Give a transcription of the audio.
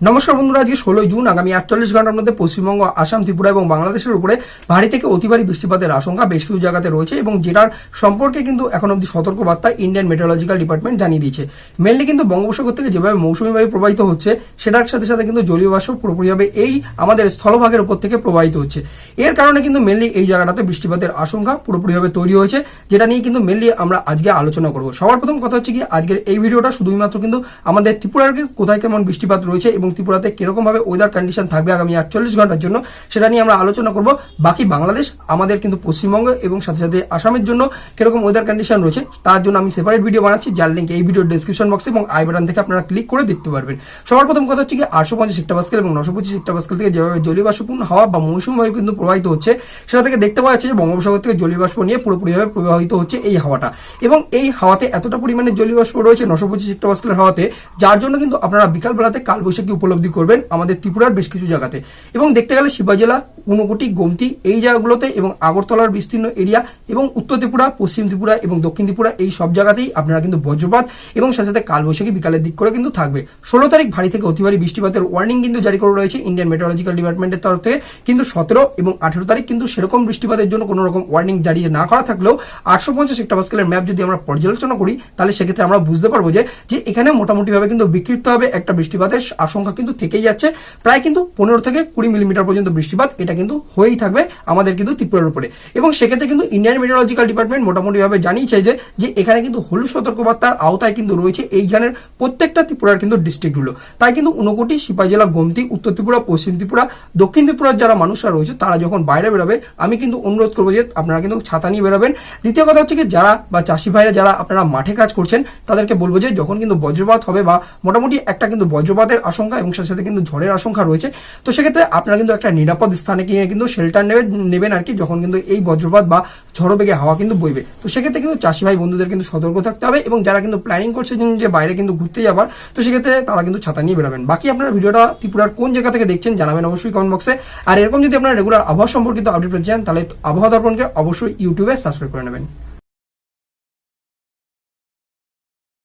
নমস্কার বন্ধুরা, আজকে 16 জুন আগামী 48 ঘন্টার মধ্যে পশ্চিমবঙ্গ, আসাম, ত্রিপুরা এবং বাংলাদেশের উপরে ভারী থেকে অতি ভারী বৃষ্টিপাতের আশঙ্কা বেশ কিছু জায়গাতে রয়েছে এবং যেটার সম্পর্কে কিন্তু এখন অব্দি সতর্কবার্তা ইন্ডিয়ান মেটেরোলজিক্যাল ডিপার্টমেন্ট জানিয়ে দিয়েছে। মেনলি কিন্তু বঙ্গোপসাগর থেকে যেভাবে মৌসুমী বায়ু প্রবাহিত হচ্ছে সেটার সাথে সাথে কিন্তু জলীয় বাষ্প পুরোপুরিভাবে এই আমাদের স্থলভাগের উপর থেকে প্রবাহিত হচ্ছে। এর কারণে কিন্তু মেনলি এই জায়গাটাতে বৃষ্টিপাতের আশঙ্কা পুরোপুরিভাবে তৈরি হয়েছে, যেটা নিয়ে কিন্তু মেনলি আমরা আজকে আলোচনা করব। সবার প্রথম কথা হচ্ছে কি, আজকের এই ভিডিওটা শুধুমাত্র কিন্তু আমাদের ত্রিপুরার কোথায় কেমন বৃষ্টিপাত রয়েছে এবং ত্রিপুরাতে কিরকম ভাবে ওয়েদার কন্ডিশন থাকবে আগামী 48 ঘন্টার জন্য সেটা নিয়ে আমরা আলোচনা করব। বাকি বাংলাদেশ, আমাদের কিন্তু পশ্চিমবঙ্গ এবং সাথে সাথে আসামের জন্য কিরকম ওয়েদার কন্ডিশন রয়েছে তার জন্য আমি সেপারেট ভিডিও বানাচ্ছি, যার লিঙ্ক এই ভিডিওর ডেসক্রিপশন বক্সে এবং আই বাটন থেকে আপনারা ক্লিক করে দেখতে পারবেন। সবার প্রথম কথা হচ্ছে কি, 850 হেক্টোপাস্কেল এবং 925 হেক্টোপাস্কেল থেকে যেভাবে জলীয় বাষ্পপূর্ণ হাওয়া বা মৌসুমী বায়ু কিন্তু প্রবাহিত হচ্ছে, সেটা থেকে দেখতে পাওয়া যাচ্ছে যে বঙ্গোপসাগর থেকে জলীয় বাষ্প নিয়ে পুরোপুরিভাবে প্রবাহিত হচ্ছে এই হাওয়াটা। এবং এই হাওয়াতে এতটা পরিমাণে জলীয় বাষ্প রয়েছে 925 হেক্টোপাস্কেলের হাওয়াতে, যার জন্য কিন্তু আপনারা বিকালবেলাতে কালবৈশাখী উপলব্ধি করবেন আমাদের ত্রিপুরার বেশ কিছু জায়গাতে। এবং দেখতে গেলে শিবা জেলা, ঊনকোটি, গোমতি এই জায়গাগুলোতে এবং আগরতলার বিস্তীর্ণ এরিয়া এবং উত্তর ত্রিপুরা, পশ্চিম ত্রিপুরা এবং দক্ষিণ ত্রিপুরা এই সব জায়গাতেই আপনারা কিন্তু বজ্রপাত এবং সাথে সাথে কালবৈশাখী বিকালের দিক করে কিন্তু থাকবে। 16 তারিখ ভারী থেকে অতি ভারী বৃষ্টিপাতের ওয়ার্নিং কিন্তু জারি করা রয়েছে ইন্ডিয়ান মেটেরোলজিক্যাল ডিপার্টমেন্টের তরফ থেকে। কিন্তু 17 এবং 18 তারিখ কিন্তু সেরকম বৃষ্টিপাতের জন্য কোনো রকম ওয়ার্নিং জারি না করা থাকলেও 850 হেক্টোপাস্কেলের ম্যাপ যদি আমরা পর্যালোচনা করি তাহলে সেক্ষেত্রে আমরা বুঝতে পারবো যে এখানে মোটামুটিভাবে কিন্তু বিক্ষিপ্তভাবে একটা বৃষ্টিপাতের আশঙ্কা কিন্তু থেকেই যাচ্ছে। প্রায় কিন্তু 15 থেকে 20 মিলিমিটার পর্যন্ত বৃষ্টিপাত এটা কিন্তু হয়েই থাকবে আমাদের কিন্তু ত্রিপুরার উপরে। এবং সেক্ষেত্রে কিন্তু ইন্ডিয়ান মেটেরোলজিক্যাল ডিপার্টমেন্ট মোটামুটিভাবে জানিয়েছে যে এখানে কিন্তু হলুদ সতর্কবার্তার আওতায় কিন্তু রয়েছে এইখানের প্রত্যেকটা ত্রিপুরার কিন্তু ডিস্ট্রিক্টগুলো। তাই কিন্তু ঊনকোটি, সিপাহী জেলা, গোমতি, উত্তর ত্রিপুরা, পশ্চিম ত্রিপুরা, দক্ষিণ ত্রিপুরার যারা মানুষরা রয়েছে তারা যখন বাইরে বেরোবে আমি কিন্তু অনুরোধ করবো যে আপনারা কিন্তু ছাতা নিয়ে বেরোবেন। দ্বিতীয় কথা হচ্ছে কি, যারা বা চাষি ভাইরা যারা আপনারা মাঠে কাজ করছেন তাদেরকে বলবো যে যখন কিন্তু বজ্রপাত হবে বা মোটামুটি একটা কিন্তু বজ্রপাতের আশঙ্কা এবং সাথে সাথে কিন্তু ঝড়ের আশঙ্কা রয়েছে, তো সেক্ষেত্রে আপনারা কিন্তু একটা নিরাপদ স্থানে গিয়ে কিন্তু শেল্টার নেবেন আর কি, যখন কিন্তু এই বজ্রপাত বা ঝড়ো বেগে হাওয়া কিন্তু বইবে। তো সেক্ষেত্রে কিন্তু চাষি ভাই বন্ধুদের কিন্তু সতর্ক থাকতে হবে এবং যারা কিন্তু প্ল্যানিং করছে যে বাইরে কিন্তু ঘুরতে যাবার, তো সেক্ষেত্রে তারা কিন্তু ছাতা নিয়ে বেরোবেন। বাকি আপনারা ভিডিওটা ত্রিপুরার কোন জায়গা থেকে দেখছেন জানাবেন অবশ্যই কমেন্ট বক্সে। আর এরকম যদি আপনারা রেগুলার আবহাওয়া সম্পর্কিত আপডেট পেতে চান তাহলে আবহাওয়া দর্পণকে অবশ্যই ইউটিউবে সাবস্ক্রাইব করে নেবেন।